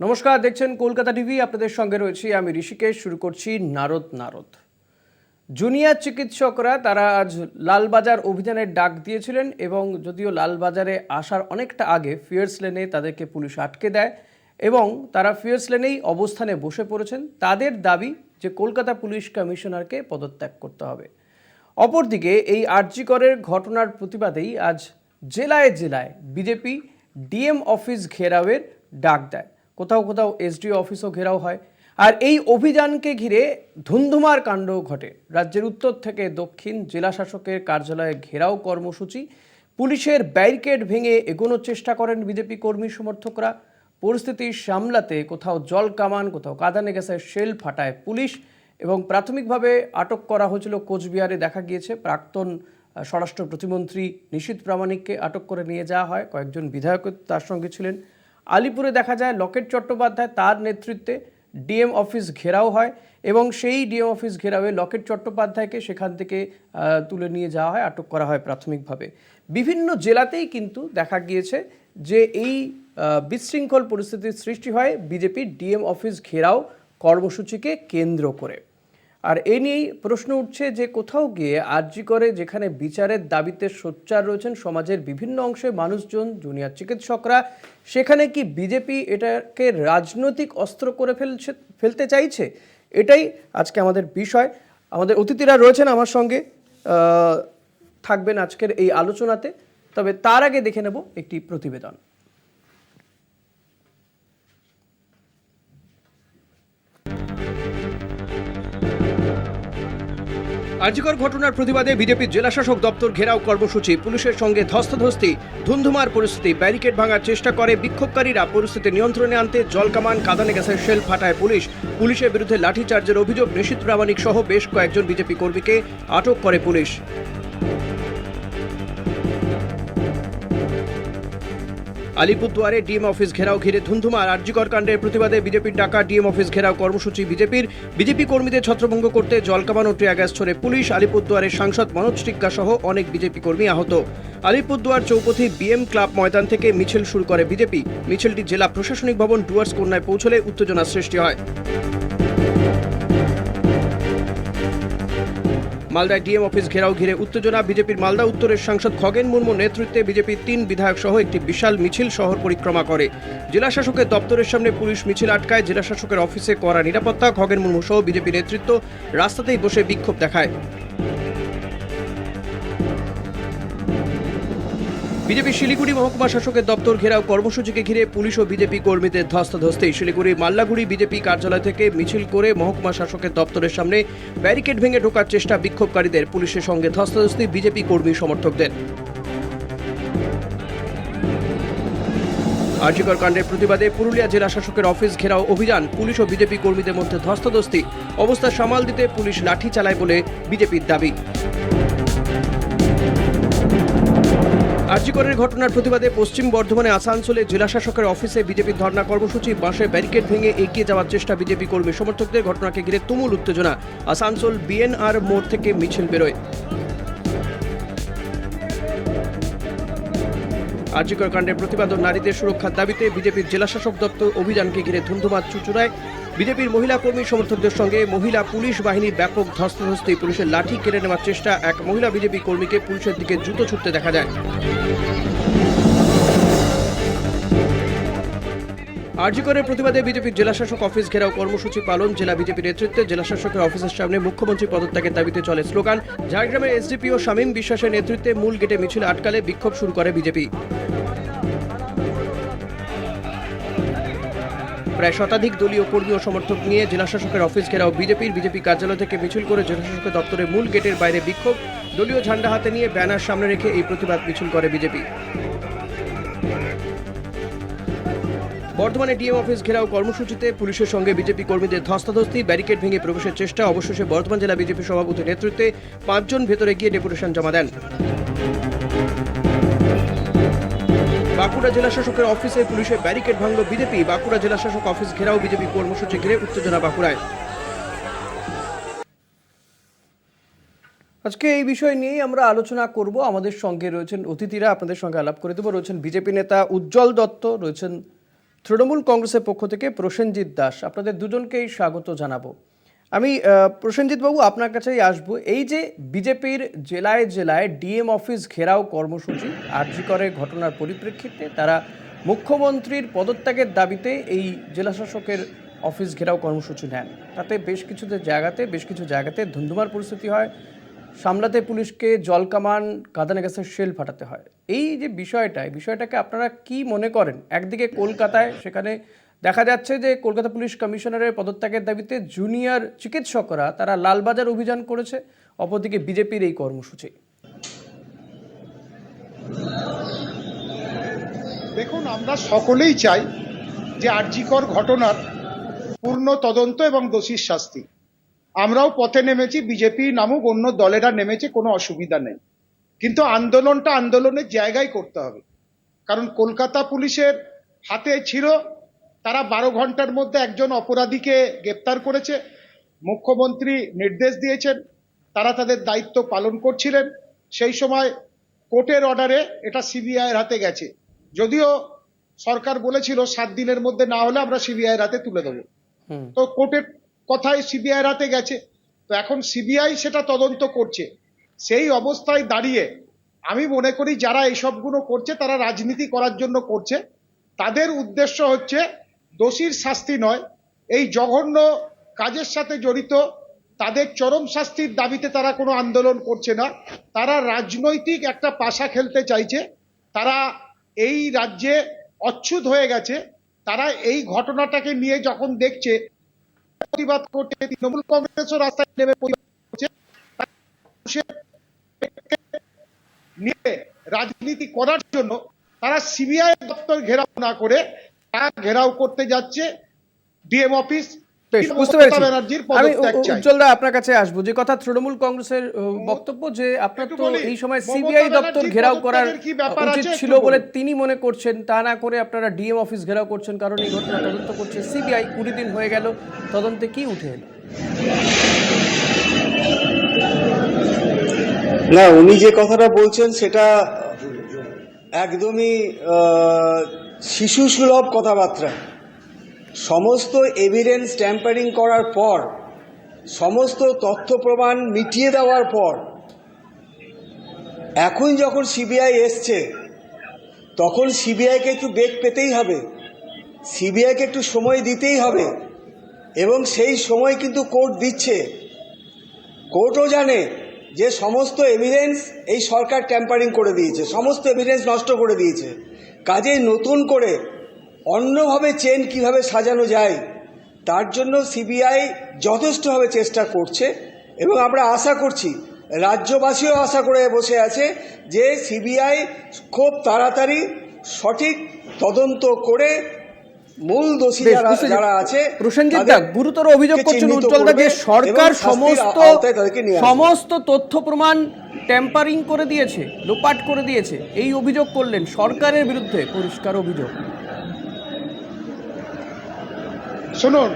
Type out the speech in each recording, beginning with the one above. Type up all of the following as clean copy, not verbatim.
নমস্কার, দেখছেন কলকাতা টিভি। আপনাদের সঙ্গে রয়েছি আমি ঋষিকেশ। শুরু করছি নারদ। জুনিয়র চিকিৎসকরা তারা আজ লালবাজার অভিযানের ডাক দিয়েছিলেন এবং যদিও লালবাজারে আসার অনেকটা আগে ফিয়ার্স লেনে তাদেরকে পুলিশ আটকে দেয় এবং তারা ফিয়ার্স লেনেই অবস্থানে বসে পড়েছেন। তাদের দাবি যে কলকাতা পুলিশ কমিশনারকে পদত্যাগ করতে হবে। অপরদিকে এই আরজি করের ঘটনার প্রতিবাদেই আজ জেলায় জেলায় বিজেপি ডিএম অফিস ঘেরাওয়ের ডাক দেয়। কোথাও কোথাও এসডিও অফিসও ঘেরাও হয়। আর এই অভিযানকে ঘিরে ধুন্ধুমার কাণ্ড ঘটে। রাজ্যের উত্তর থেকে দক্ষিণ জেলা শাসকের কার্যালয়ে ঘেরাও কর্মসূচি, পুলিশের ব্যারিকেড ভেঙে এগোনোর চেষ্টা করেন বিজেপি কর্মী সমর্থকরা। পরিস্থিতি সামলাতে কোথাও জল কামান, কোথাও কাঁদানে গ্যাসের শেল ফাটায় পুলিশ এবং প্রাথমিকভাবে আটক করা হয়েছিল। কোচবিহারে দেখা গিয়েছে প্রাক্তন স্বরাষ্ট্র প্রতিমন্ত্রী নিশীথ প্রামাণিককে আটক করে নিয়ে যাওয়া হয়। কয়েকজন বিধায়ক তার সঙ্গে ছিলেন। আলিপুরে দেখা যায় লকেট চট্টোপাধ্যায় তার নেতৃত্বে ডিএম অফিস ঘেরাও হয় এবং সেই ডিএম অফিস ঘেরাওয়ে লকেট চট্টোপাধ্যায়কে সেখান থেকে তুলে নিয়ে যাওয়া হয়, আটক করা হয় প্রাথমিকভাবে। বিভিন্ন জেলাতেই কিন্তু দেখা গিয়েছে যে এই বিশৃঙ্খল পরিস্থিতির সৃষ্টি হয় বিজেপির ডিএম অফিস ঘেরাও কর্মসূচিকে কেন্দ্র করে। আর এ নিয়েই প্রশ্ন উঠছে যে কোথাও গিয়ে আরজি করে যেখানে বিচারের দাবিতে সোচ্চার রয়েছেন সমাজের বিভিন্ন অংশে মানুষজন, জুনিয়র চিকিৎসকরা, সেখানে কি বিজেপি এটাকে রাজনৈতিক অস্ত্র করে ফেলতে চাইছে? এটাই আজকে আমাদের বিষয়। আমাদের অতিথিরা রয়েছেন আমার সঙ্গে, থাকবেন আজকের এই আলোচনাতে। তবে তার আগে দেখে নেব একটি প্রতিবেদন। আরজিকর ঘটনার প্রতিবাদে বিজেপির জেলাশাসক দপ্তর ঘেরাও কর্মসূচি, পুলিশের সঙ্গে ধস্তাধস্তি, ধুন্ধুমার পরিস্থিতি, ব্যারিকেড ভাঙার চেষ্টা করে বিক্ষোভকারীরা। পরিস্থিতি নিয়ন্ত্রণে আনতে জলকামান, কাঁদানে গ্যাসের শেল ফাটায় পুলিশের বিরুদ্ধে লাঠিচার্জের অভিযোগ। নিশীথ প্রামাণিক সহ বেশ কয়েকজন বিজেপি কর্মীকে আটক করে পুলিশ। আলিপুরদুয়ারে ডিএম অফিস ঘেরাও ঘিরে ধুন্ধুমার। আরজিকর কাণ্ডের প্রতিবাদে বিজেপির ডাকা ডিএম অফিস ঘেরাও কর্মসূচি বিজেপি কর্মীদের ছত্রভঙ্গ করতে জলকামান ও টিয়ার গ্যাস ছোড়ে পুলিশ। আলিপুরদুয়ারের সাংসদ মনোজ টিগ্গা সহ অনেক বিজেপি কর্মী আহত। আলিপুরদুয়ার চৌপথি বিএম ক্লাব ময়দান থেকে মিছিল শুরু করে বিজেপি। মিছিলটি জেলা প্রশাসনিক ভবন ডুয়ার্স কন্যায় পৌঁছলে উত্তেজনার সৃষ্টি হয়। মালদায় ডিএম অফিস ঘেরাও ঘিরে উত্তেজনা। বিজেপির মালদা উত্তরের সাংসদ খগেন মুর্মুর নেতৃত্বে বিজেপির 3 বিধায়ক সহ একটি বিশাল মিছিল শহর পরিক্রমা করে। জেলা শাসকের দপ্তরের সামনে পুলিশ মিছিল আটকায়। জেলা শাসকের অফিসে কড়া নিরাপত্তা। খগেন মুর্মু সহ বিজেপি নেতৃত্ব রাস্তাতেই বসে বিক্ষোভ দেখায়। বিজেপি শিলিগুড়ি মহকুমা শাসকের দপ্তর ঘেরাও কর্মসূচিকে ঘিরে পুলিশ ও বিজেপি কর্মীদের ধস্তাধস্তি। শিলিগুড়ি মাল্লাগুড়ি বিজেপি কার্যালয় থেকে মিছিল করে মহকুমা শাসকের দপ্তরের সামনে ব্যারিকেড ভেঙে ঢোকার চেষ্টা বিক্ষোভকারীদের। পুলিশের সঙ্গে ধস্তাধস্তি বিজেপি কর্মী সমর্থকদের। আরজিকর কাণ্ডের প্রতিবাদে পুরুলিয়া জেলা শাসকের অফিস ঘেরাও অভিযান, পুলিশ ও বিজেপি কর্মীদের মধ্যে ধস্তাধস্তি। অবস্থা সামাল দিতে পুলিশ লাঠি চালায় বলে বিজেপির দাবি। আরজিকরের ঘটনার প্রতিবাদে পশ্চিম বর্ধমানে আসানসোলে জেলাশাসকের অফিসে বিজেপির ধর্ণা কর্মসূচি। বাঁশে ব্যারিকেড ভেঙে এগিয়ে যাওয়ার চেষ্টা বিজেপি কর্মী সমর্থকদের। ঘটনাকে ঘিরে তুমুল উত্তেজনা। আসানসোল বিএনআর মোড় থেকে মিছিল বেরোয়। আরজিকর কাণ্ডের প্রতিবাদ ও নারীদের সুরক্ষার দাবিতে বিজেপির জেলাশাসক দপ্তর অভিযানকে ঘিরে ধুন্ধুমার চুচুড়ায়। বিজেপির মহিলা কর্মী সমর্থকদের সঙ্গে মহিলা পুলিশ বাহিনীর ব্যাপক ধস্তাধস্তি। পুলিশের লাঠি কেড়ে নেওয়ার চেষ্টা। এক মহিলা বিজেপি কর্মীকে পুলিশের দিকে জুতো ছুটতে দেখা যায়। আরজিকরের প্রতিবাদে বিজেপির জেলাশাসক অফিস ঘেরাও কর্মসূচি পালন। জেলা বিজেপি নেতৃত্বে জেলাশাসকের অফিসের সামনে মুখ্যমন্ত্রী পদত্যাগের দাবিতে চলে স্লোগান। ঝাড়গ্রামের এসডিপিও শামীম বিশ্বাসের নেতৃত্বে মূল গেটে মিছিল আটকালে বিক্ষোভ শুরু করে বিজেপি। প্রায় শতাধিক দলীয় কর্মী ও সমর্থক নিয়ে জেলাশাসকের অফিস ঘেরাও বিজেপি কার্যালয় থেকে মিছিল করে জেলাশাসকের দপ্তরের মূল গেটের বাইরে বিক্ষোভ। দলীয় ঝান্ডা হাতে নিয়ে ব্যানার সামনে রেখে এই প্রতিবাদ মিছিল করে বিজেপি। বর্ধমানে ডিএম অফিস ঘেরাও কর্মসূচিতে পুলিশের সঙ্গে বিজেপি কর্মীদের ধস্তাধস্তি, ব্যারিকেড ভেঙে প্রবেশের চেষ্টা। অবশেষে বর্ধমান জেলা বিজেপি সভাপতির নেতৃত্বে 5 জন ভেতরে গিয়ে ডেপুটেশন জমা দেন। বাঁকুড়া জেলাশাসকের অফিসে পুলিশের ব্যারিকেড ভাঙল বিজেপি। বাঁকুড়া জেলাশাসক অফিস ঘেরাও বিজেপি কর্মসূচি ঘিরে উত্তেজনা বাঁকুড়ায়। আজকে এই বিষয় নিয়েই আমরা আলোচনা করব। আমাদের সঙ্গে রয়েছেন অতিথিরা, আপনাদের সঙ্গে আলাপ করে দেবো। রয়েছেন বিজেপি নেতা উজ্জ্বল দত্ত, রয়েছেন তৃণমূল কংগ্রেসের পক্ষ থেকে প্রসেনজিৎ দাস, আপনাদের দুজনকেই স্বাগত জানাবো। আমি প্রসেনজিৎ বাবু আপনার কাছেই আসবো। এই যে বিজেপির জেলায় জেলায় ডিএম অফিস ঘেরাও কর্মসূচি, আরজি করে ঘটনার পরিপ্রেক্ষিতে তারা মুখ্যমন্ত্রীর পদত্যাগের দাবিতে এই জেলাশাসকের অফিস ঘেরাও কর্মসূচি নেন। তাতে বেশ কিছু জায়গাতে ধুন্ধুমার পরিস্থিতি হয়, সামলাতে পুলিশকে জলকামান, কাঁদানে গ্যাসের শেল ফাটাতে হয়। এই যে বিষয়টাকে আপনারা কি মনে করেন? একদিকে কলকাতায় সেখানে দেখা যাচ্ছে যে কলকাতা পুলিশ কমিশনারের পদত্যাগের দাবিতে জুনিয়র চিকিৎসকরা তারা লালবাজার অভিযান করেছে, অপরদিকে বিজেপির এই কর্মসূচি। দেখুন, আমরা সকলেই চাই যে আরজিকর ঘটনার পূর্ণ তদন্ত এবং দোষীর শাস্তি। আমরাও পথে নেমেছি, বিজেপি নামুক, অন্য দলেরা নেমেছে, কোনো অসুবিধা নেই, কিন্তু আন্দোলনটা আন্দোলনের জায়গায় করতে হবে। কারণ কলকাতা পুলিশের হাতে ছিল, তারা 12 ঘন্টার মধ্যে একজন অপরাধীকে গ্রেপ্তার করেছে, মুখ্যমন্ত্রী নির্দেশ দিয়েছেন, তারা তাদের দায়িত্ব পালন করছিলেন। সেই সময় কোর্টের অর্ডারে এটা সিবিআইয়ের হাতে গেছে, যদিও সরকার বলেছিল 7 দিনের মধ্যে না হলে আমরা সিবিআইয়ের হাতে তুলে দেবো। তো কোর্টের কথায় সিবিআইয়ের হাতে গেছে, তো এখন সিবিআই সেটা তদন্ত করছে। সেই অবস্থায় দাঁড়িয়ে আমি মনে করি যারা এইসবগুলো করছে তারা রাজনীতি করার জন্য করছে। তাদের উদ্দেশ্য হচ্ছে দোষীর শাস্তি নয়, এই জঘন্য কাজের সাথে জড়িত তাদের চরম শাস্তির দাবিতে তারা কোনো আন্দোলন করছে না, তারা রাজনৈতিক একটা পাশা খেলতে চাইছে। তারা এই রাজ্যে অচ্ছুত হয়ে গেছে, তারা এই ঘটনাটাকে নিয়ে যখন দেখছে প্রতিবাদ করছে, তৃণমূল কংগ্রেসও রাস্তায় নেমে পড়ছে, নিয়ে রাজনীতি করার জন্য তারা সিবিআই দপ্তর ঘেরাও না করে তারা ঘেরাও করতে যাচ্ছে ডিএম অফিস। বুঝতে পেরেছি। আমি উজ্জ্বলদা আপনার কাছে আসবো। যে কথা তৃণমূল কংগ্রেসের বক্তব্য যে আপনার তো এই সময় সিবিআই দপ্তর ঘেরাও করার উচিত ছিল বলে তিনি মনে করছেন, তা না করে আপনারা ডিএম অফিস ঘেরাও করছেন, কারণ এই ঘটনা তদন্ত করছে সিবিআই। 20 দিন হয়ে গেল, তদন্তে কি উঠে এলো? না, উনি যে কথাটা বলছেন সেটা একদমই শিশুসুলভ কথাবার্তা। সমস্ত এভিডেন্স ট্যাম্পারিং করার পর, সমস্ত তথ্য প্রমাণ মিটিয়ে দেওয়ার পর এখন যখন সিবিআই এসছে, তখন সিবিআইকে একটু বেগ পেতেই হবে, সিবিআইকে একটু সময় দিতেই হবে। এবং সেই সময় কিন্তু কোর্ট দিচ্ছে। কোর্টও জানে যে সমস্ত এভিডেন্স এই সরকার ট্যাম্পারিং করে দিয়েছে, সমস্ত এভিডেন্স নষ্ট করে দিয়েছে। কাজেই নতুন করে অন্যভাবে চেন কিভাবে সাজানো যায় তার জন্য সিবিআই যথেষ্টভাবে চেষ্টা করছে। এবং আমরা আশা করছি, রাজ্যবাসীও আশা করে বসে আছে যে সিবিআই খ্ব তাড়াতাড়ি সঠিক তদন্ত করে মূল দোষী যারা আছে। প্রসেনজিৎ দা গুরুতর অভিযোগ করছেন উজ্জ্বলদা যে সরকার সমস্ত তথ্য প্রমাণ ট্যাম্পারিং করে দিয়েছে, লোপাট করে দিয়েছে, এই অভিযোগ করলেন সরকারের বিরুদ্ধে, পরিষ্কার অভিযোগ। শুনুন,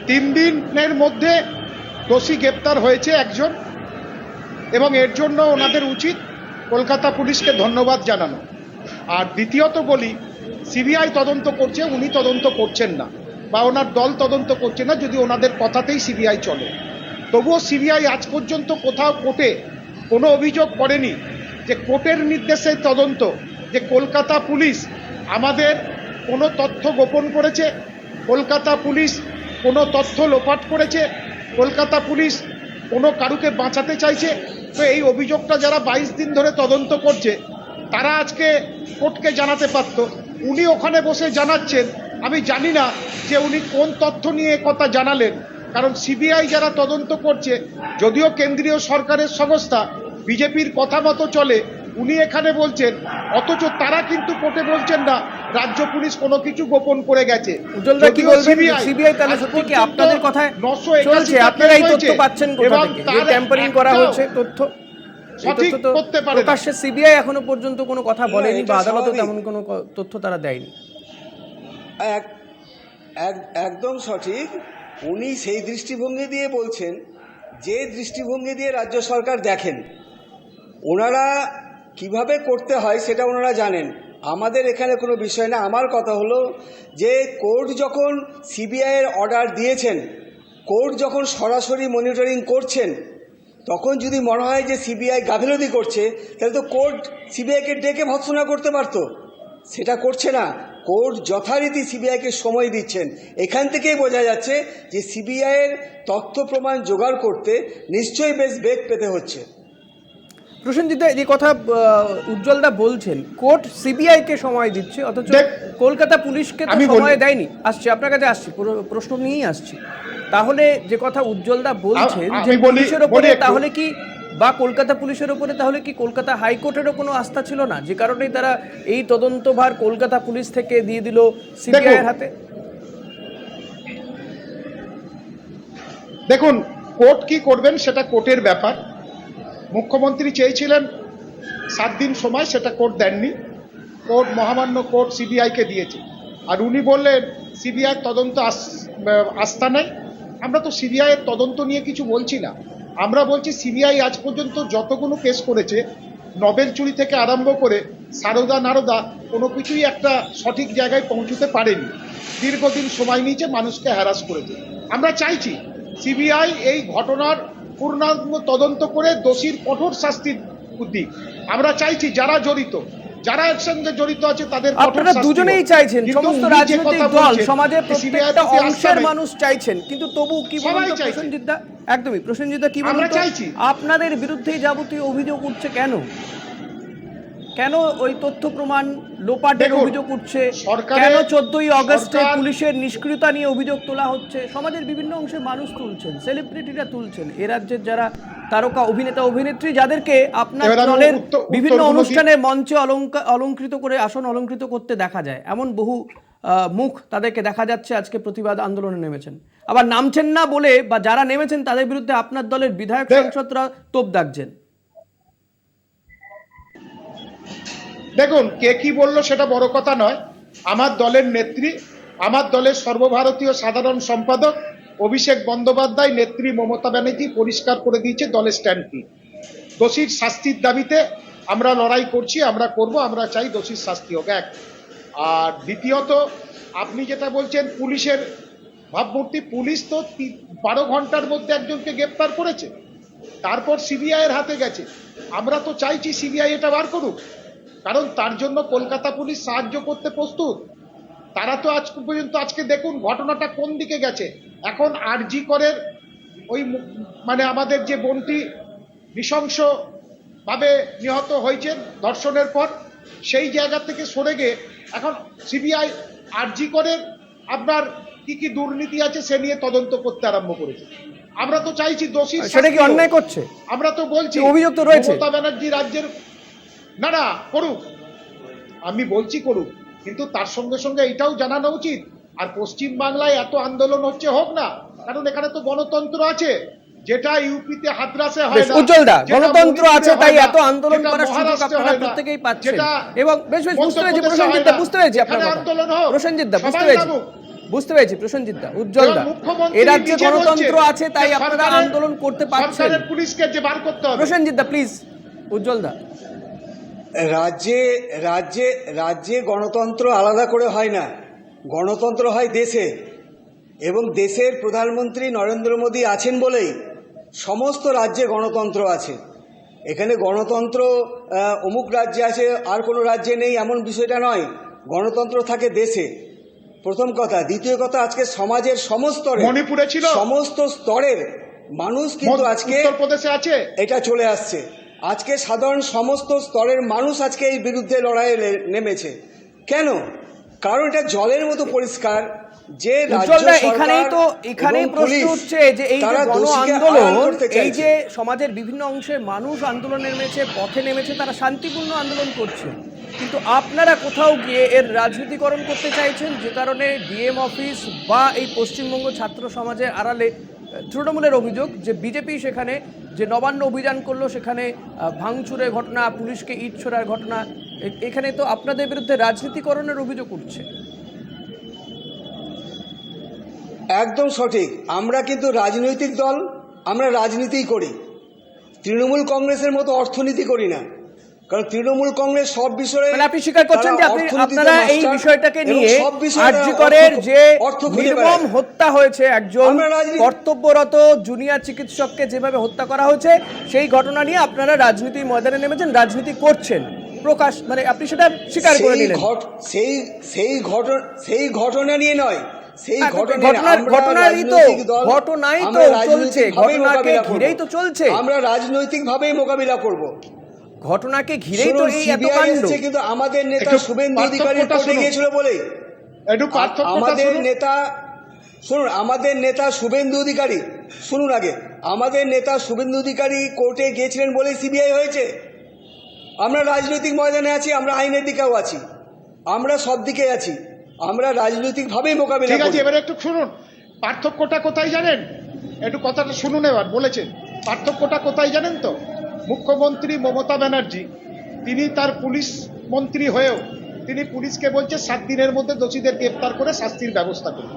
3 দিনের মধ্যে দোষী গ্রেপ্তার হয়েছে একজন, এবং এর জন্য ওনাদের উচিত কলকাতা পুলিশকে ধন্যবাদ জানানো। আর দ্বিতীয়ত বলি, সিবিআই তদন্ত করছে, উনি তদন্ত করছেন না, বা ওনার দল তদন্ত করছে না, যদি ওনাদের কথাতেই সিবিআই চলে। তবুও সিবিআই আজ পর্যন্ত কোথাও কোর্টে কোনো অভিযোগ করেনি যে কোর্টের নির্দেশে তদন্ত, যে কলকাতা পুলিশ আমাদের কোনো তথ্য গোপন করেছে, কলকাতা পুলিশ কোনো তথ্য লোপাট করেছে, কলকাতা পুলিশ কোনো কারুকে বাঁচাতে চাইছে। তো এই অভিযোগটা যারা 22 দিন ধরে তদন্ত করছে তারা আজকে কোর্টকে জানাতে পারত। উনি ওখানে বসে জানাচ্ছেন, আমি জানি না যে উনি কোন তথ্য নিয়ে কথা জানালেন, কারণ সিবিআই যারা তদন্ত করছে, যদিও কেন্দ্রীয় সরকারের সংস্থা, বিজেপির কথা মতো চলে, উনি এখানে বলছেন, অথচ তারা কিন্তু কোর্টে বলছেন না রাজ্য পুলিশ কোনো কিছু গোপন করে গেছে। উজ্জ্বলদা কি বলবেন, সিবিআই তাহলে সত্যি কি আপনাদের কথায় চলছে? আপনারা এই তথ্য পাচ্ছেন কোথা থেকে যে ট্যাম্পারিং করা হচ্ছে? তথ্য সঠিক করতে পারে প্রকাশ্যে সিবিআই এখনো পর্যন্ত কোনো কথা বলেনি, বা আদালতে তেমন কোনো তথ্য তারা দেয়নি। একদম সঠিক। উনি সেই দৃষ্টিভঙ্গি দিয়ে বলছেন যে দৃষ্টিভঙ্গি দিয়ে রাজ্য সরকার দেখেন। ওনারা কিভাবে করতে হয় সেটা ওনারা জানেন। আমাদের এখানে কোনো বিষয় না। আমার কথা হলো যে কোর্ট যখন সিবিআইয়ের অর্ডার দিয়েছেন, কোর্ট যখন সরাসরি মনিটরিং করছেন, তখন যদি মনে হয় যে সিবিআই গাফিলতি করছে, তাহলে তো কোর্ট সিবিআইকে ডেকে ভৎসনা করতে পারতো। সেটা করছে না। কোর্ট যথারীতি সিবিআইকে সময় দিচ্ছেন। এখান থেকেই বোঝা যাচ্ছে যে সিবিআইয়ের তথ্য প্রমাণ জোগাড় করতে নিশ্চয়ই বেশ বেগ পেতে হচ্ছে। প্রসেনজিৎ দা, যে কথা উজ্জ্বলদা বলছেন, কোর্ট সিবিআই কে সময় দিচ্ছে, অথচ কলকাতা পুলিশকে তো সময় দেয়নি। আসছি আপনার কাছে, আসছি প্রশ্ন নিয়েই আসছি। তাহলে যে কথা উজ্জ্বলদা বলছেন যে পুলিশের উপরে তাহলে কি, বা কলকাতা পুলিশের উপরে তাহলে কি কলকাতা হাইকোর্টেরও কোনো আস্থা ছিল না, যে কারণেই তারা এই তদন্তভার কলকাতা পুলিশ থেকে দিয়ে দিল সিবিআই এর হাতে? দেখুন, কোর্ট কি করবেন সেটা কোর্টের ব্যাপার। মুখ্যমন্ত্রী চেয়েছিলেন 7 দিন সময়, সেটা কোর্ট দেননি। কোর্ট, মহামান্য কোর্ট সিবিআইকে দিয়েছে। আর উনি বললেন সিবিআই তদন্ত আস্থা নাই। আমরা তো সিবিআই এর তদন্ত নিয়ে কিছু বলছি না। আমরা বলছি সিবিআই আজ পর্যন্ত যতগুলো কেস করেছে, নোবেল চুরি থেকে আরম্ভ করে সারদা নারদা, কোনো কিছুই একটা সঠিক জায়গায় পৌঁছতে পারেনি। দীর্ঘদিন সময় নিয়েছে, মানুষকে হ্যারাস করেছে। আমরা চাইছি সিবিআই এই ঘটনার পূর্ণাঙ্গ তদন্ত করে দোষীর কঠোর শাস্তির দিক। আমরা চাইছি যারা জড়িত, যারা এর সঙ্গে জড়িত আছে তাদের কঠোর আপনারা শাস্তি। দুজনেই চাইছেন, সমস্ত রাজনৈতিক দল, সমাজের সিবিআই প্রত্যেকটা অংশের মানুষ চাইছেন, কিন্তু তবু কি বলুন তো প্রসেনজিৎ দা, একদমই প্রসেনজিৎ দা, কি বলুন তো, আপনাদের বিরুদ্ধে যাবতীয় অভিযোগ উঠছে কেন? কেন ওই তথ্য প্রমাণ লোপাটের অভিযোগ উঠছে? কেন 14ই আগস্টে পুলিশের নিষ্ক্রিয়তা নিয়ে অভিযোগ তোলা হচ্ছে? সমাজের বিভিন্ন অংশের মানুষ তুলছেন, সেলিব্রিটিরা তুলছেন, এ রাজ্যের যারা তারকা অভিনেতা অভিনেত্রী, যাদেরকে আপনার দলের বিভিন্ন অনুষ্ঠানে মঞ্চে অলঙ্কৃত করে, আসন অলঙ্কৃত করতে দেখা যায়, এমন বহু মুখ তাদেরকে দেখা যাচ্ছে আজকে প্রতিবাদ আন্দোলনে নেমেছেন। আবার নামছেন না বলে, বা যারা নেমেছেন তাদের বিরুদ্ধে আপনার দলের বিধায়ক সাংসদরা তোপ দাগছেন। দেখুন, কে কি বললো সেটা বড় কথা নয়। আমার দলের নেত্রী, আমার দলের সর্বভারতীয় সাধারণ সম্পাদক অভিষেক বন্দ্যোপাধ্যায়, নেত্রী মমতা ব্যানার্জি পরিষ্কার করে দিয়েছে দলের স্ট্যান্ড কি। দোষীর শাস্তির দাবিতে আমরা লড়াই করছি, আমরা করব, আমরা চাই দোষীর শাস্তি হোক, এক। আর দ্বিতীয়ত, আপনি যেটা বলছেন পুলিশের ভাবমূর্তি, পুলিশ তো 12 ঘন্টার মধ্যে একজনকে গ্রেপ্তার করেছে, তারপর সিবিআই এর হাতে গেছে। আমরা তো চাইছি সিবিআই এটা বার করুক, কারণ তার জন্য কলকাতা পুলিশ সাহায্য করতে প্রস্তুত। তারা তো আজ পর্যন্ত, আজকে দেখুন ঘটনাটা কোন দিকে গেছে। এখন আরজি করের ওই মানে আমাদের যে বোনটি নৃশংসভাবে নিহত হয়েছেন ধর্ষণের পর, সেই জায়গা থেকে সরে গিয়ে এখন সিবিআই আরজি করের আপনার কি কি দুর্নীতি আছে সে নিয়ে তদন্ত করতে আরম্ভ করেছে। আমরা তো চাইছি দোষী, সেটা কি অন্যায় করছে? আমরা তো বলছি অভিযোগ তো রয়েছে, মমতা ব্যানার্জি রাজ্যের, না করুক, আমি বলছি করুক, কিন্তু তার সঙ্গে সঙ্গে এটাও জানানো উচিত। আর পশ্চিম বাংলায় এত আন্দোলন হচ্ছে, হোক না, কারণ এখানে তো গণতন্ত্র আছে, যেটা ইউপিতে হাতরাসে হয় না। উজ্জ্বলদা, গণতন্ত্র আছে তাই এত আন্দোলন করার সুযোগ আপনারা প্রত্যেকেই পাচ্ছেন। এবং বেশ বুঝতে পেরেছি প্রসেনজিৎ দা, বুঝতে পেরেছি আপনার কথা প্রসেনজিৎ দা, বুঝতে পেরেছি প্রসেনজিৎ দা, উজ্জ্বলদা, এ রাজ্যে গণতন্ত্র আছে তাই আপনারা আন্দোলন করতে পারছেন। পুলিশকে যে বার করতে হবে। প্রসেনজিৎ দা প্লিজ। উজ্জ্বলদা, রাজ্যে রাজ্যে রাজ্যে গণতন্ত্র আলাদা করে হয় না, গণতন্ত্র হয় দেশে, এবং দেশের প্রধানমন্ত্রী নরেন্দ্র মোদী আছেন বলেই সমস্ত রাজ্যে গণতন্ত্র আছে। এখানে গণতন্ত্র অমুক রাজ্যে আছে আর কোনো রাজ্যে নেই এমন বিষয়টা নয়, গণতন্ত্র থাকে দেশে, প্রথম কথা। দ্বিতীয় কথা, আজকে সমাজের সমস্ত মণিপুরে ছিল, সমস্ত স্তরের মানুষ কিন্তু আজকে উত্তরপ্রদেশে আছে, এটা চলে আসছে। আজকে সাধারণ সমস্ত স্তরের মানুষ আজকে এই বিরুদ্ধে লড়াইয়ে নেমেছে। কেন? কারণ এটা জলের মতো পরিষ্কার যে এখানেই প্রশ্ন উঠছে যে এই যে গণ আন্দোলন, এই যে সমাজের বিভিন্ন অংশের মানুষ আন্দোলনে নেমেছে, পথে নেমেছে, তারা শান্তিপূর্ণ আন্দোলন করছে, কিন্তু আপনারা কোথাও গিয়ে এর রাজনীতিকরণ করতে চাইছেন, যে কারণে ডিএম অফিস বা এই পশ্চিমবঙ্গ ছাত্র সমাজের আড়ালে তৃণমূলের অভিযোগ যে বিজেপি সেখানে যে নবান্ন অভিযান করলো, সেখানে ভাঙচুরের ঘটনা, পুলিশকে ইট ছোড়ার ঘটনা, এখানে তো আপনাদের বিরুদ্ধে রাজনীতিকরণের অভিযোগ উঠছে। একদম সঠিক। আমরা কিন্তু রাজনৈতিক দল, আমরা রাজনীতিই করি, তৃণমূল কংগ্রেসের মতো অর্থনীতি করি না। কারণ তৃণমূল কংগ্রেস সব বিষয়ে মানে আপনি স্বীকার করছেন যে আপনারা এই বিষয়টাকে নিয়ে আরজি করের যে নির্মম হত্যা হয়েছে একজন কর্তব্যরত জুনিয়র চিকিৎসককে যেভাবে হত্যা করা হয়েছে সেই ঘটনা নিয়ে আপনারা রাজনীতির ময়দানে নেমেছেন, রাজনীতি করছেন প্রকাশ, মানে আপনি সেটা স্বীকার করে নিলেন। সেই ঘটনা নিয়ে নয়, সেই ঘটনাই তো চলছে, ঘটনাকে ঘিরেই তো চলছে, আমরা রাজনৈতিক ভাবেই মোকাবিলা করব। ঘটনাকে ঘিরেই তো এই এত কাণ্ড। কিন্তু আমাদের নেতা শুভেন্দু অধিকারী কোর্টে গিয়েছিল বলে আমাদের নেতা শুনুন, আমাদের নেতা শুভেন্দু অধিকারী শুনুন আগে, আমাদের নেতা শুভেন্দু অধিকারী কোর্টে গিয়েছিলেন বলে সিবিআই হয়েছে। আমরা রাজনৈতিক ময়দানে আছি, আমরা আইনের দিকেও আছি, আমরা সব দিকে আছি, আমরা রাজনৈতিকভাবেই মোকাবিলা ঠিক আছে। করি। এবারে একটু শুনুন, পার্থক্যটা কোথায় জানেন? একটু কথাটা শুনুন। এবার বলেছেন পার্থক্যটা কোথায় জানেন তো? মুখ্যমন্ত্রী মমতা ব্যানার্জি তিনি তার পুলিশ মন্ত্রী হয়েও তিনি পুলিশকে বলছে 7 দিনের মধ্যে দোষীদের গ্রেফতার করে শাস্তির ব্যবস্থা করুন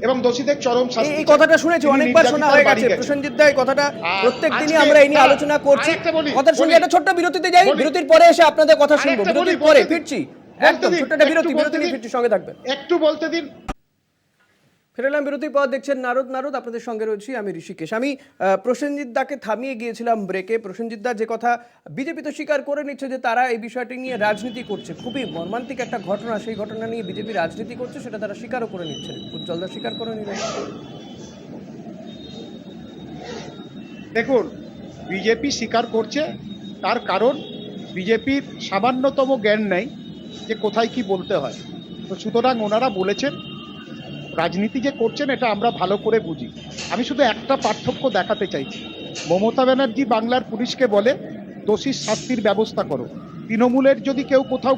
এবং দোষীদের চরম শাস্তি। এই কথাটা শুনেছি, অনেকবার শোনা হয়ে গেছে প্রসেনজিৎ দা, এই কথাটা প্রত্যেকদিনই আমরা এই নিয়ে আলোচনা করছি। কথার সঙ্গে একটা ছোট্ট বিরতিতে যাই, বিরতির পরে এসে আপনাদের কথা শুনবো, বিরতির পরে ফিরছি, একদম ছোট্ট একটা বিরতি নিয়ে ফিরছি, সঙ্গে থাকবেন। একটু বলতে দিন। ফেরালাম বিরতির পর, দেখছেন নারদ, আপনাদের সঙ্গে রয়েছি আমি ঋষিকেশ। আমি প্রসেনজিৎ দাকে থামিয়ে গিয়েছিলাম ব্রেকে। প্রসেনজিৎ দা যে কথা বিজেপি তো স্বীকার করে নিচ্ছে যে তারা এই বিষয়টি নিয়ে রাজনীতি করছে, খুবই মর্মান্তিক একটা ঘটনা, সেই ঘটনা নিয়ে বিজেপি রাজনীতি করছে সেটা তারা স্বীকারও করে নিচ্ছেন। উজ্জ্বল দা স্বীকার করে নিলেন। দেখুন, বিজেপি স্বীকার করছে, তার কারণ বিজেপির সামান্যতম জ্ঞান নেই যে কোথায় কি বলতে হয়। তো সুতরাং ওনারা বলেছেন, রাজনীতি যে করছেন এটা আমরা ভালো করে বুঝি। আমি শুধু একটা পার্থক্য দেখাতে চাইছি। মমতা ব্যানার্জি বাংলার পুলিশকে বলে দোষীর শাস্তির ব্যবস্থা করো। তৃণমূলের যদি কেউ কোথাও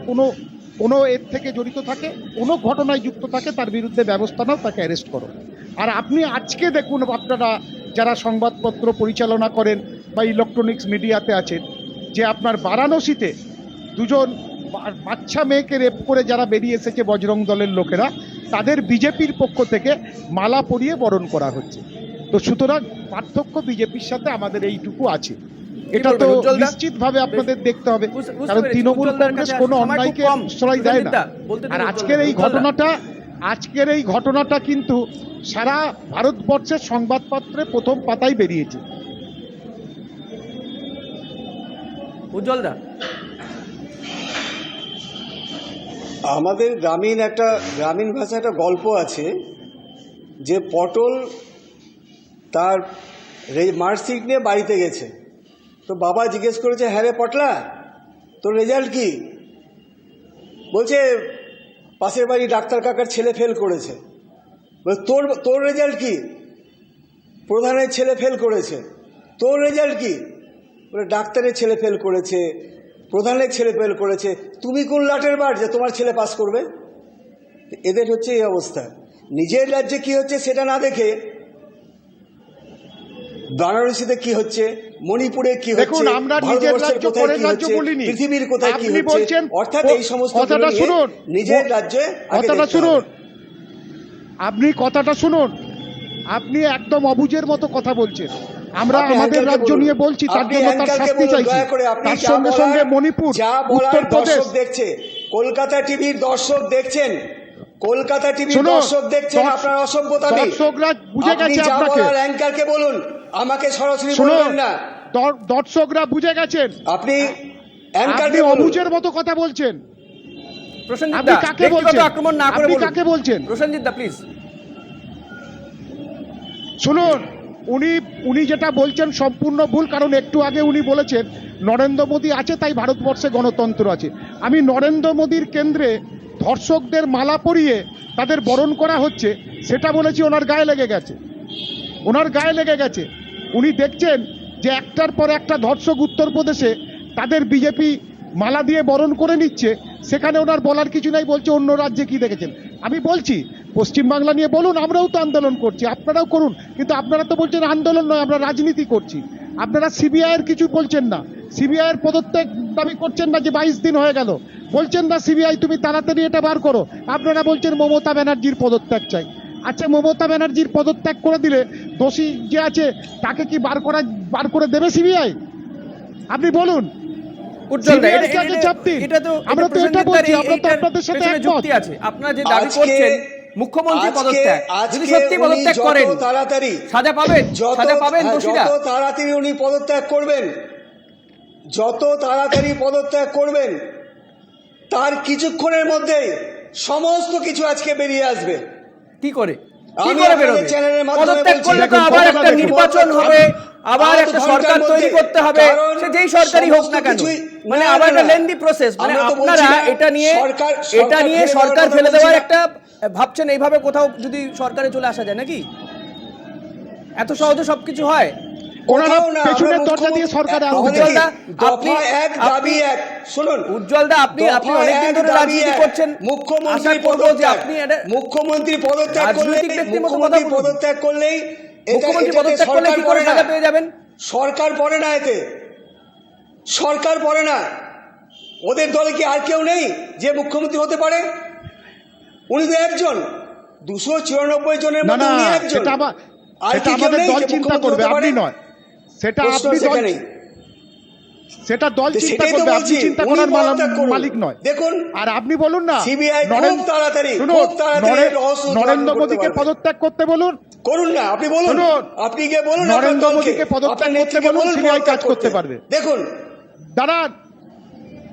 কোনো এর থেকে জড়িত থাকে, কোনো ঘটনায় যুক্ত থাকে, তার বিরুদ্ধে ব্যবস্থা নাও, তাকে অ্যারেস্ট করো। আর আপনি আজকে দেখুন, আপনারা যারা সংবাদপত্র পরিচালনা করেন বা ইলেকট্রনিক্স মিডিয়াতে আছেন, যে আপনার বারাণসীতে 2জন বাচ্চা মেয়েকে রেপ করে যারা বেরিয়ে এসেছে বজরং দলের লোকেরা, তাদের বিজেপির পক্ষ থেকে মালা পরিয়ে বরণ করা হচ্ছে। তো সুতরাং পার্থক্য বিজেপির সাথে আমাদের এইটুকু আছে, এটা তো নিশ্চিতভাবে আপনাদের দেখতে হবে। কারণ তৃণমূল কংগ্রেস কোনো অন্যায়কে আশ্রয় দেয় না। আর আজকের এই ঘটনাটা কিন্তু সারা ভারতবর্ষের সংবাদপত্রে প্রথম পাতায় বেরিয়েছে। উজ্জ্বল দা, আমাদের গ্রামীণ ভাষায় একটা গল্প আছে যে পটল তার মার্কশিট নিয়ে বাড়িতে গেছে, তো বাবা জিজ্ঞেস করেছে, হ্যাঁ রে পটলা, তোর রেজাল্ট কি? বলছে পাশের বাড়ি ডাক্তার কাকার ছেলে ফেল করেছে। বলে তোর রেজাল্ট কি? প্রধানের ছেলে ফেল করেছে। তোর রেজাল্ট কি? বলে ডাক্তারের ছেলে ফেল করেছে, প্রধানের ছেলে ফেল করেছে, তুমি কোন লাটের বার যে তোমার ছেলে পাস করবে? এদের হচ্ছে এই অবস্থা। নিজের রাজ্যে কি হচ্ছে সেটা না দেখে বারাণসীতে কি হচ্ছে, মণিপুরে কি হচ্ছে, ভারতবর্ষের কোথায় কি হচ্ছে, পৃথিবীর কোথায় কি হচ্ছে, অর্থাৎ এই সমস্ত নিজের রাজ্যে। কথাটা শুনুন, আপনি একদম অবুঝের মতো কথা বলছেন। আমরা আমাদের রাজ্য নিয়ে বলছি, তার জন্য তার শাস্তি চাইছি। তার সঙ্গে সঙ্গে মণিপুর, উত্তরপ্রদেশ দেখছে, কলকাতা টিভির দর্শক দেখছেন, কলকাতা টিভির দর্শক দেখছেন, আপনার অসভ্যতা দর্শকরা বুঝে গেছে আপনাকে। অ্যাঙ্কারকে বলুন, আমাকে সরাসরি বলবেন না। দর্শকরা বুঝে গেছেন, আপনি অবুঝের মতো কথা বলছেন। প্রসেনজিৎ দা, ব্যক্তিগত আক্রমণ না করে বলুন। কাকে বলছেন? প্রসেনজিৎ দা প্লিজ শুনুন, উনি যেটা বলছেন সম্পূর্ণ ভুল। কারণ একটু আগে উনি বলেছেন নরেন্দ্র মোদী আছে তাই ভারতবর্ষে গণতন্ত্র আছে। আমি নরেন্দ্র মোদীর কেন্দ্রে ধর্ষকদের মালা পরিয়ে তাদের বরণ করা হচ্ছে সেটা বলেছি, ওনার গায়ে লেগে গেছে। উনি দেখছেন যে একটার পর একটা ধর্ষক উত্তরপ্রদেশে তাদের বিজেপি মালা দিয়ে বরণ করে নিচ্ছে, সেখানে ওনার বলার কিছু নাই। বলছে অন্য রাজ্যে কি দেখেছেন। আমি বলছি পশ্চিমবাংলা নিয়ে বলুন, আমরাও তো আন্দোলন করছি, আপনারাও করুন। কিন্তু আপনারা তো বলছেন আন্দোলন নয়, আমরা রাজনীতি করছি। আপনারা সিবিআইয়ের কিছু বলছেন না, সিবিআইয়ের পদত্যাগ দাবি করছেন না, যে 22 দিন হয়ে গেল বলছেন না সিবিআই তুমি তাড়াতাড়ি এটা বার করো। আপনারা বলছেন মমতা ব্যানার্জির পদত্যাগ চাই। আচ্ছা, মমতা ব্যানার্জির পদত্যাগ করে দিলে দোষী যে আছে তাকে কি বার করে দেবে সিবিআই? আপনি বলুন। উজ্জ্বল দা, CBI এটা- কে আগে এটা- চাপ দিন। এটা তো আমরা তো এটা প্রসেনজিৎ দার বলছি, এই- আমরা তো এইটার আপনাদের সাথে পেছনে একমত। যুক্তি আছে। আপনারা যে দাবি আজকে- করছেন মুখ্যমন্ত্রী পদত্যাগ, যদি সত্যি পদত্যাগ যত করেন তাড়াতাড়ি সাজা পাবেন, সাজা পাবেন হ্যাঁ, দোষীরা। যত তাড়াতাড়ি উনি পদত্যাগ করবেন, যত তাড়াতাড়ি পদত্যাগ করবেন, তার কিছুক্ষণের মধ্যেই সমস্ত কিছু আজকে বেরিয়ে আসবে। কি করে কি আমি করে আপনাদের বেরোবে? চ্যানেলের মাধ্যমে পদত্যাগ বলছি, করলে তো দেখুন, আবার কথাটা একটা দেখুন। নির্বাচন হবে, আবার একটা ঘন্টার সরকার তৈরি মধ্যে, করতে হবে, কারণ সে যেই সরকারই হোক না সমস্ত কেন, কিছুই- মানে না, আবার না, একটা না। লেন্দি প্রসেস, মানে আমরা তো আপনারা বলছি না, এটা নিয়ে সরকার সরকার ফেলে ফেলে দেওয়ার দেওয়ার কথা একটা বলছি ভাবছেন, এইভাবে কোথাও যদি সরকারে চলে আসা যায় নাকি? এত সহজে সবকিছু হয়? ওনারা কোথাও না, পেছনের আমরা দরজা দিয়ে সরকারে আমাদের আসবে। উজ্জ্বল দা, দফা আপনি- এক, দাবি এক। শুনুন, উজ্জ্বল দা, আপনি দফা অনেকদিন এক, ধরে দাবি রাজনীতি এক। করছেন, মুখ্যমন্ত্রী আশা করবো যে পদত্যাগ, আপনি এটা মুখ্যমন্ত্রী পদত্যাগ করলে, রাজনৈতিক ব্যক্তির মতো কথা মুখ্যমন্ত্রী বলুন। পদত্যাগ করলেই মুখ্যমন্ত্রী এটাতে পদত্যাগ করলে সরকার কি করে পড়ে না। সাজা পেয়ে যাবেন? সরকার পড়ে না, এতে সরকার পড়ে না। ওদের দলে কি আর কেউ নেই যে মুখ্যমন্ত্রী হতে পারে? উনি তো একজন, 294 জনের না মধ্যে না, উনি একজন। সেটা আর সেটা কি কেউ আমাদের নেই দল যে চিন্তা মুখ্যমন্ত্রী করবে, হতে পারে? আপনি নয়। সেটা প্রশ্ন আপনি দল, সেখানেই। সেটা দল তো চিন্তা সেটাই তো করবে, আপনি বলছি, চিন্তা উনি করার পদত্যাগ করুন। মালিক নয়। দেখুন, আর আপনি বলুন না, সিবিআই খুব নরেন- তাড়াতাড়ি, শুনুন, খুব তাড়াতাড়ি নরেন- রহস্য উদ্ঘাটন নরেন্দ্র করতে মোদীকে পারবে। পদত্যাগ করতে বলুন। করুন না, আপনি বলুন, শুনুন, আপনি গিয়ে বলুন আপনার নরেন্দ্র দলকে, মোদীকে পদত্যাগ আপনার করতে নেত্রীকে বলুন, বলুন সিবিআই পদত্যাগ কাজ করতে পারবে। দেখুন, দাঁড়ান,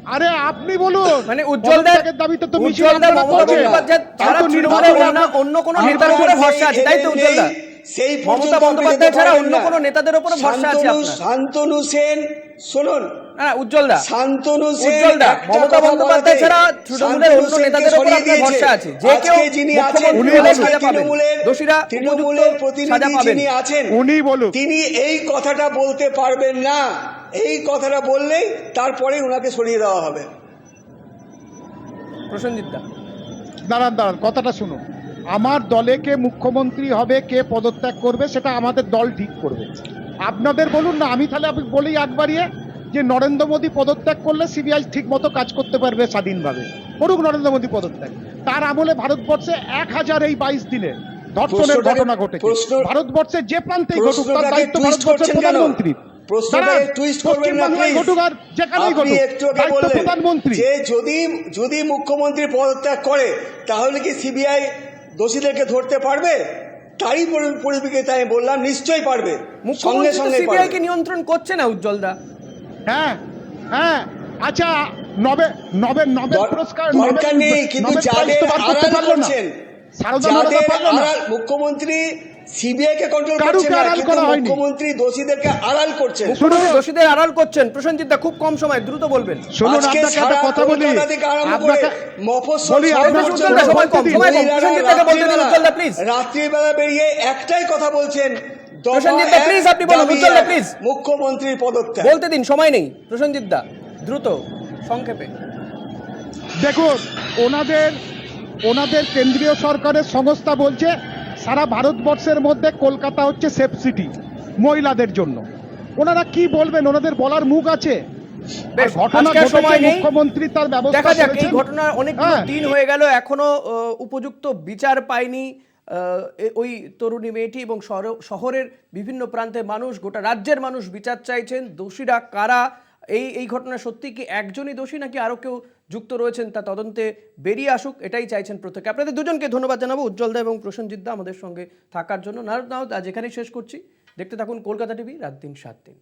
আরে আপনি বলুন, মানে উজ্জ্বল দা, পদত্যাগের দাবিতে তো মিছিল উজ্জ্বল দা আপনারা মমতা করছেন। বন্দ্যোপাধ্যায় তাও ছাড়া তো তৃণমূলের নির্বাচনে অন্য কোনো আপনার নেতার উপরে সেই ভরসা আছে, তাই তো উজ্জ্বল দা? সেই মমতা পর্যন্ত আপনি বন্দ্যোপাধ্যায় যেতে ছাড়া পারবেন অন্য না। কোনো নেতাদের উপরে ভরসা আছে আপনার? শান্তনু সেন, শুনুন, হ্যাঁ উজ্জ্বল দা, শান্তনু সেন উজ্জ্বল দা, একটা মমতা কথা বন্দ্যোপাধ্যায় বলাতে ছাড়া তৃণমূলের অন্য শান্তনু নেতাদের সেনকে উপর সরিয়ে আপনার দিয়েছে। ভরসা আছে, যে কেউ আজকে যিনি আছেন, মুখ্যমন্ত্রী হলে আজকে সাজা পাবেন, দোষীরা তৃণমূলের উপযুক্ত সাজা প্রতিনিধি পাবেন। যিনি আছেন, উনি বলুন। তিনি এই কথাটা বলতে পারবেন না। এই কথাটা বললেই তারপরে ওনাকে সরিয়ে দেওয়া হবে। প্রসেনজিৎ দা, দাঁড়ান দাঁড়ান, কথাটা শুনুন। আমার দলে কে মুখ্যমন্ত্রী হবে, কে পদত্যাগ করবে, সেটা আমাদের দল ঠিক করবে। আপনাদের বলুন না, আমি তাহলে আপনি বলি একবারিয়ে যে নরেন্দ্র মোদী পদত্যাগ করলে সিবিআই ঠিক মতো কাজ করতে পারবে স্বাধীনভাবে। করুক নরেন্দ্র মোদী পদত্যাগ। তার আমলে ভারতবর্ষে 1000 এই 22 দিনে ধর্ষণের প্রশ্নটাকে- ঘটনা ঘটেছে। প্রশ্ন- ভারতবর্ষে যে প্রান্তেই ঘটুক, তার প্রশ্নটাকে দায়িত্ব twist ভারতবর্ষের করছেন কেন? প্রধানমন্ত্রী। প্রশ্নটাকে twist করবেন না, পশ্চিমবাংলায় please। ঘটুক আর যেখানেই আপনি ঘটুক, একটু আগে দায়িত্ব বললেন প্রধানমন্ত্রী। যে যদি মুখ্যমন্ত্রী পদত্যাগ করে তাহলে কি সিবিআই দোষীদেরকে ধরতে পারবে? তারই পরিপ্রেক্ষিতে আমি বললাম নিশ্চয়ই পারবে, সঙ্গে মুখ্যমন্ত্রী তো সঙ্গে সিবিআই কে পারবে। নিয়ন্ত্রণ করছে না উজ্জ্বল দা। হ্যাঁ হ্যাঁ, আচ্ছা, নোবেল পুরস্কার দরকার নেই, কিন্তু নোবেল প্রাইজ যাদের তো বার করতে আড়াল পারলো না। করছেন, সারদা ম্যাডাম যাদের পারলো না। আড়াল, মুখ্যমন্ত্রী সিবিআই কে কন্ট্রোল কারুকে করছেন না, আড়াল কিন্তু করা হয়নি। মুখ্যমন্ত্রী দোষীদেরকে আড়াল করছেন। মুখ্যমন্ত্রী দোষীদের আড়াল করছেন। প্রসেনজিৎ দা, খুব কম সময়, দ্রুত বলবেন। শুনুন, আজকে আপনাকে একটা সারা কথা বলি, কলকাতা থেকে আরম্ভ করে আপনাকে মফস্বল বলি, শহর আপনাকে পর্যন্ত উজ্জ্বল দা, সময় কম, সময় কম। মহিলারা প্রসেনজিৎ দাকে বলতে দিন, উজ্জ্বল দা, প্লিজ। রাত্রিবেলা বেরিয়ে একটাই কথা বলছেন, দফা প্রসেনজিৎ দা, এক, প্লিজ আপনি বলুন, দাবি উজ্জ্বল দা, এক, প্লিজ। মুখ্যমন্ত্রীর পদত্যাগ। বলতে দিন, সময় নেই। প্রসেনজিৎ দা, দ্রুত, সংক্ষেপে। দেখুন, ওনাদের কেন্দ্রীয় সরকারের সংস্থা বলছে সারা ভারতবর্ষের মধ্যে কলকাতা হচ্ছে সেফ সিটি মহিলাদের জন্য। ওনারা কি বলবেন? ওনাদের বলার মুখ আছে? বেশ, আর ঘটনা আজকে আর ঘটেছে, সময় নেই। মুখ্যমন্ত্রী তার ব্যবস্থা দেখা যাক, এই করেছেন। ঘটনা অনেকগুলো হ্যাঁ। দিন হয়ে গেল, এখনো উপযুক্ত বিচার পায়নি ওই তরুণী মেয়েটি, এবং শহরের বিভিন্ন প্রান্তে মানুষ, গোটা রাজ্যের মানুষ বিচার চাইছেন। দোষীরা কারা, এই ঘটনা সত্যি কি একজনই দোষী নাকি আরও কেউ যুক্ত রয়েছেন, তা তদন্তে বেরিয়ে আসুক, এটাই চাইছেন প্রত্যেকে। আপনাদের দুজনকে ধন্যবাদ জানাবো, উজ্জ্বল দা এবং প্রসেনজিৎ দা, আমাদের সঙ্গে থাকার জন্য। নারদ আজ এখানেই শেষ করছি। দেখতে থাকুন কলকাতা টিভি, রাত দিন 7 দিন।